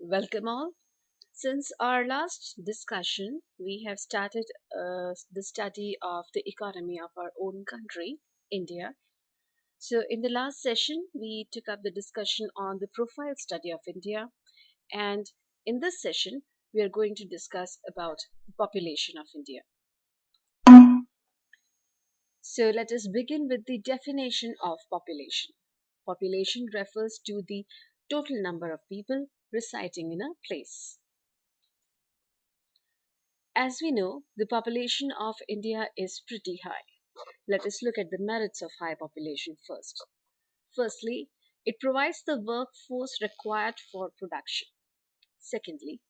Welcome all. Since our last discussion, we have started the study of the economy of our own country, India. So, in the last session, we took up the discussion on the profile study of India, and in this session, we are going to discuss about the population of India. So, let us begin with the definition of population. Population refers to the total number of people residing in a place. As we know, the population of India is pretty high. Let us look at the merits of high population first. Firstly, it provides the workforce required for production. Secondly,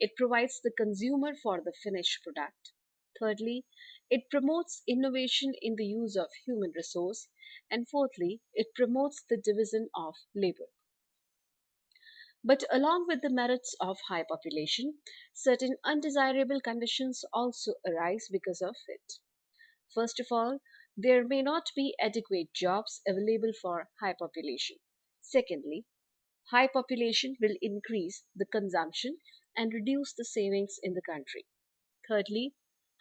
it provides the consumer for the finished product. Thirdly, it promotes innovation in the use of human resource. And fourthly, it promotes the division of labor. But along with the merits of high population, certain undesirable conditions also arise because of it. First of all, there may not be adequate jobs available for high population. Secondly, high population will increase the consumption and reduce the savings in the country. Thirdly,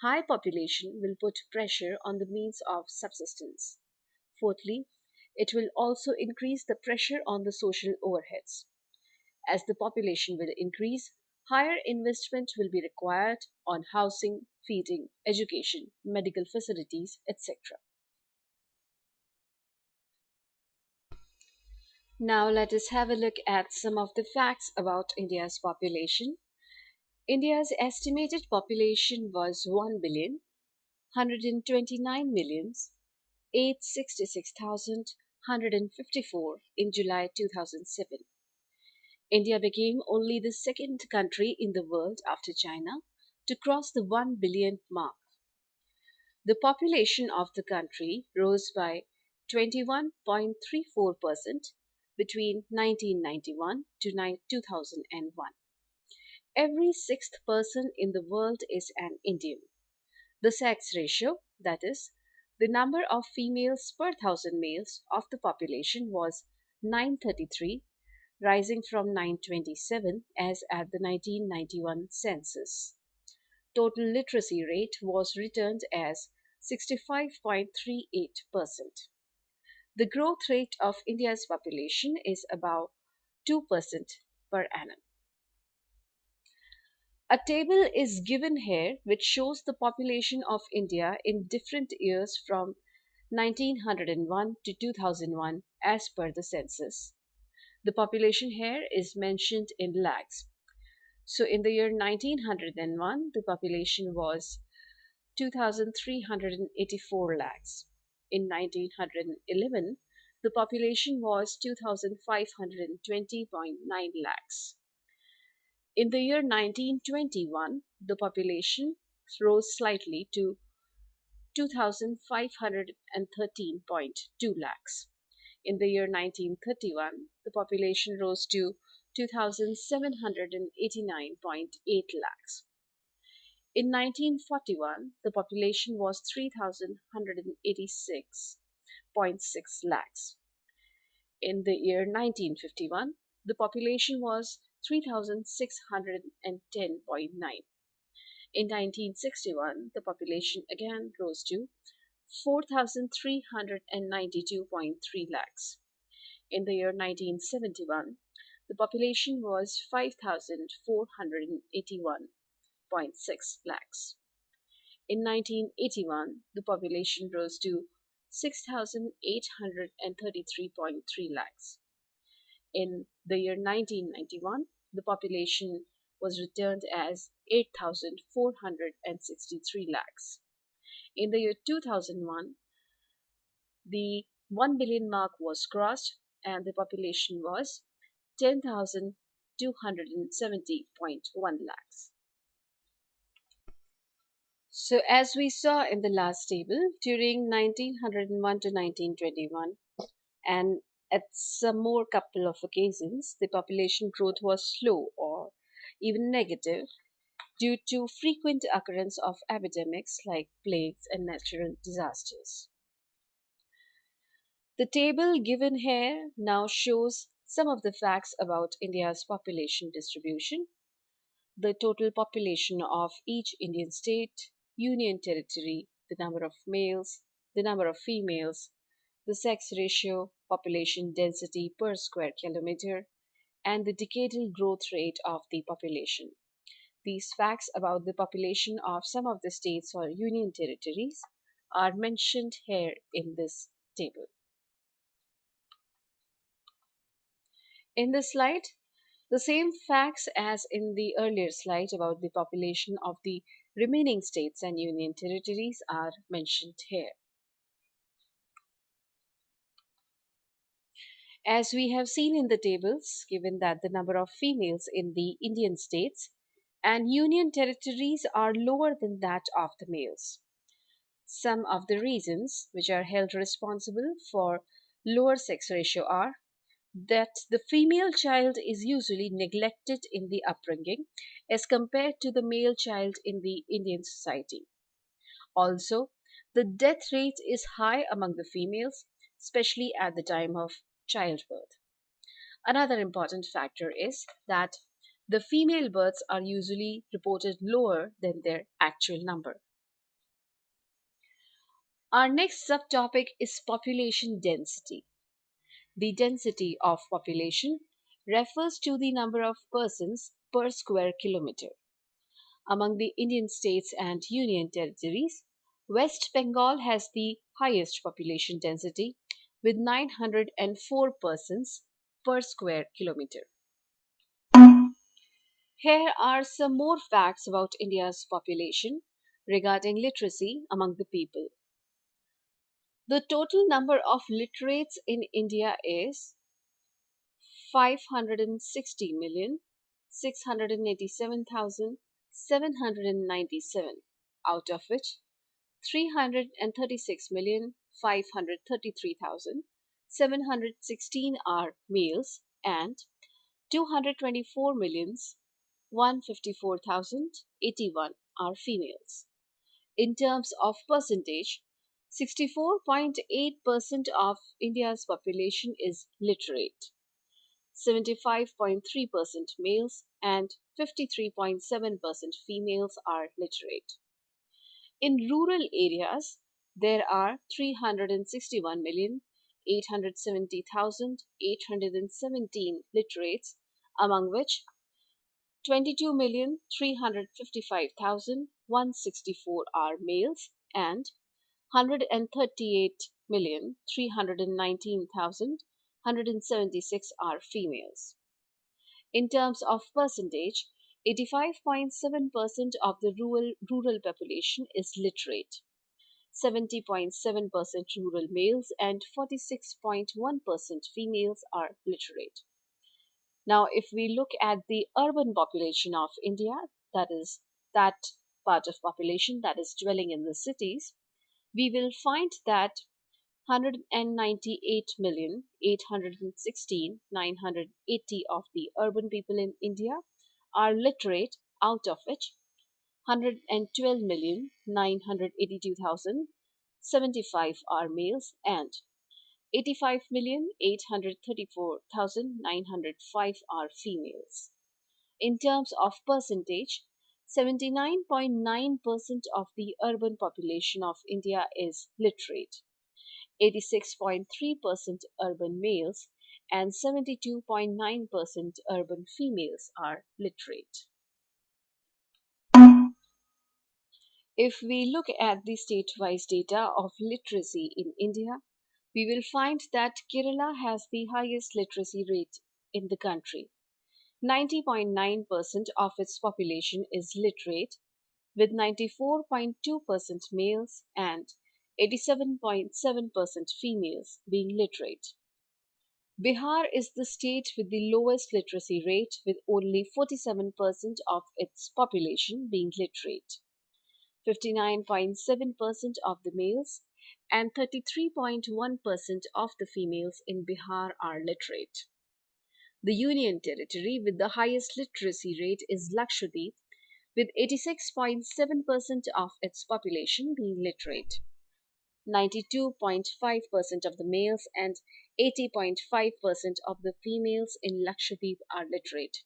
high population will put pressure on the means of subsistence. Fourthly, it will also increase the pressure on the social overheads. As the population will increase, higher investment will be required on housing, feeding, education, medical facilities, etc. Now let us have a look at some of the facts about India's population. India's estimated population was 1,129,866,154 in July 2007. India became only the second country in the world after China to cross the 1 billion mark. The population of the country rose by 21.34% between 1991 to 2001. Every sixth person in the world is an Indian. The sex ratio, that is, the number of females per thousand males of the population, was 933, rising from 927 as at the 1991 census. Total literacy rate was returned as 65.38%. The growth rate of India's population is about 2% per annum. A table is given here which shows the population of India in different years from 1901 to 2001 as per the census. The population here is mentioned in lakhs. So in the year 1901, the population was 2,384 lakhs. In 1911, the population was 2,520.9 lakhs. In the year 1921, the population rose slightly to 2,513.2 lakhs. In the year 1931, the population rose to 2,789.8 lakhs. In 1941, the population was 3,186.6 lakhs. In the year 1951, the population was 3,610.9. In 1961, the population again rose to 4,392.3 lakhs. In the year 1971, the population was 5,481.6 lakhs. In 1981, the population rose to 6,833.3 lakhs. In the year 1991, the population was returned as 8,463 lakhs. In the year 2001, the 1 billion mark was crossed and the population was 10,270.1 lakhs. So, as we saw in the last table, during 1901 to 1921, and at some more couple of occasions, the population growth was slow or even negative due to frequent occurrence of epidemics like plagues and natural disasters. The table given here now shows Some of the facts about India's population distribution: the total population of each Indian state, union territory, the number of males, the number of females, the sex ratio, population density per square kilometer, and the decadal growth rate of the population. These facts about the population of some of the states or union territories are mentioned here in this table. In this slide, the same facts as in the earlier slide about the population of the remaining states and union territories are mentioned here. As we have seen in the tables, given that the number of females in the Indian states and union territories are lower than that of the males. Some of the reasons which are held responsible for lower sex ratio are that the female child is usually neglected in the upbringing as compared to the male child in the Indian society. Also, the death rate is high among the females, especially at the time of childbirth. Another important factor is that the female births are usually reported lower than their actual number. Our next subtopic is population density. The density of population refers to the number of persons per square kilometer. Among the Indian states and union territories, West Bengal has the highest population density with 904 persons per square kilometer. Here are some more facts about India's population regarding literacy among the people. The total number of literates in India is 560,687,797, out of which 336,533,716 are males and 224,154,081 are females. In terms of percentage, 64.8% of India's population is literate, 75.3% males, and 53.7% females are literate. In rural areas, there are 361,870,817 literates, among which 22,355,164 are males and 138,319,176 are females. In terms of percentage, 85.7% of the rural population is literate, 70.7% rural males, and 46.1% females are literate. Now, if we look at the urban population of India, that is, that part of population that is dwelling in the cities, we will find that 198,816,980 of the urban people in India are literate, out of which 112,982,075 are males and 85,834,905 are females. In terms of percentage, 79.9% of the urban population of India is literate, 86.3% urban males, and 72.9% urban females are literate. If we look at the state-wise data of literacy in India, we will find that Kerala has the highest literacy rate in the country. 90.9% of its population is literate, with 94.2% males and 87.7% females being literate. Bihar is the state with the lowest literacy rate, with only 47% of its population being literate. 59.7% of the males and 33.1% of the females in Bihar are literate. The Union Territory with the highest literacy rate is Lakshadweep, with 86.7% of its population being literate. 92.5% of the males and 80.5% of the females in Lakshadweep are literate.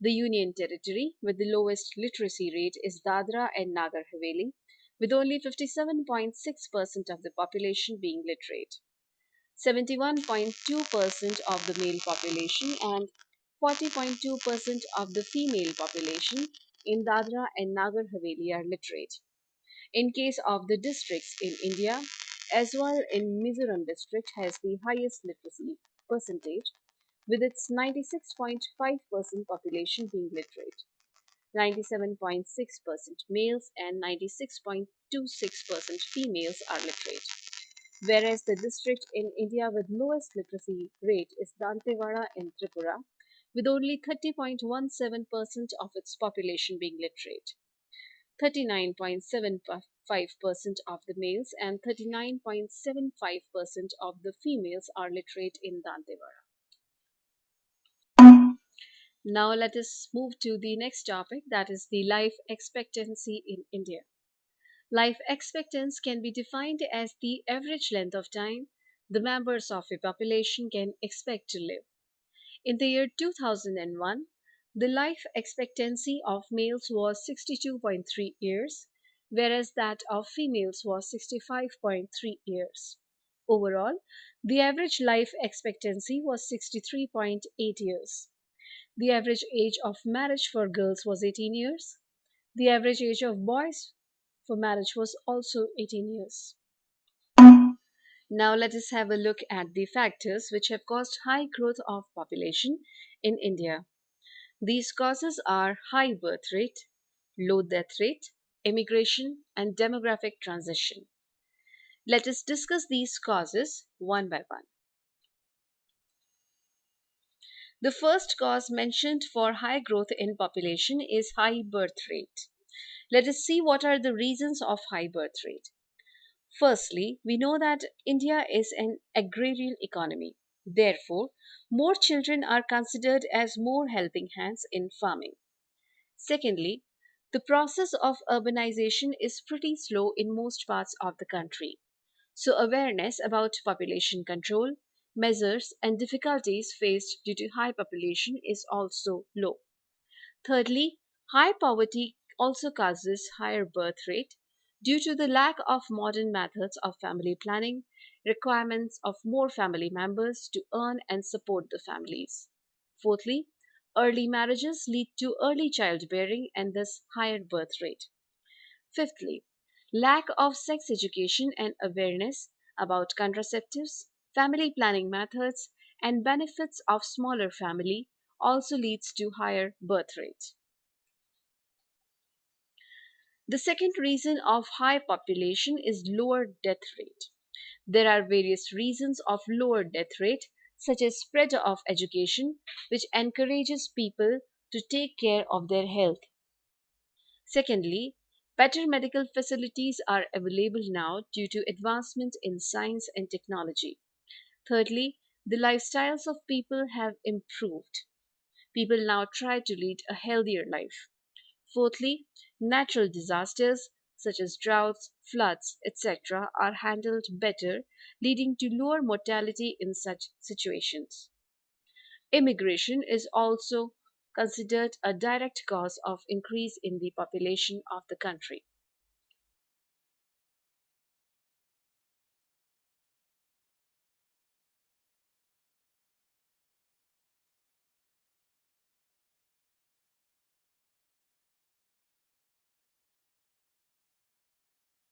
The Union Territory with the lowest literacy rate is Dadra and Nagar Haveli, with only 57.6% of the population being literate. 71.2% of the male population and 40.2% of the female population in Dadra and Nagar Haveli are literate. In case of the districts in India, as well in Mizoram district has the highest literacy percentage with its 96.5% population being literate. 97.6% males and 96.26% females are literate. Whereas the district in India with lowest literacy rate is Dantewada in Tripura, with only 30.17% of its population being literate. 39.75% of the males and 39.75% of the females are literate in Dantewada. Now let us move to the next topic, that is the life expectancy in India. Life expectancy can be defined as the average length of time the members of a population can expect to live. In the year 2001, the life expectancy of males was 62.3 years, whereas that of females was 65.3 years. Overall, the average life expectancy was 63.8 years. The average age of marriage for girls was 18 years. The average age of boys for marriage was also 18 years. Now let us have a look at the factors which have caused high growth of population in India. These causes are high birth rate, low death rate, immigration, and demographic transition. Let us discuss these causes one by one. The first cause mentioned for high growth in population is high birth rate. Let us see what are the reasons of high birth rate. Firstly, we know that India is an agrarian economy. Therefore, more children are considered as more helping hands in farming. Secondly, the process of urbanization is pretty slow in most parts of the country. So, awareness about population control, measures, and difficulties faced due to high population is also low. Thirdly, high poverty also causes higher birth rate due to the lack of modern methods of family planning, requirements of more family members to earn and support the families. Fourthly, early marriages lead to early childbearing and thus higher birth rate. Fifthly, lack of sex education and awareness about contraceptives, family planning methods, and benefits of smaller family also leads to higher birth rate. The second reason of high population is lower death rate. There are various reasons of lower death rate, such as spread of education, which encourages people to take care of their health. Secondly, better medical facilities are available now due to advancement in science and technology. Thirdly, the lifestyles of people have improved. People now try to lead a healthier life. Fourthly, natural disasters such as droughts, floods, etc., are handled better, leading to lower mortality in such situations. Immigration is also considered a direct cause of increase in the population of the country.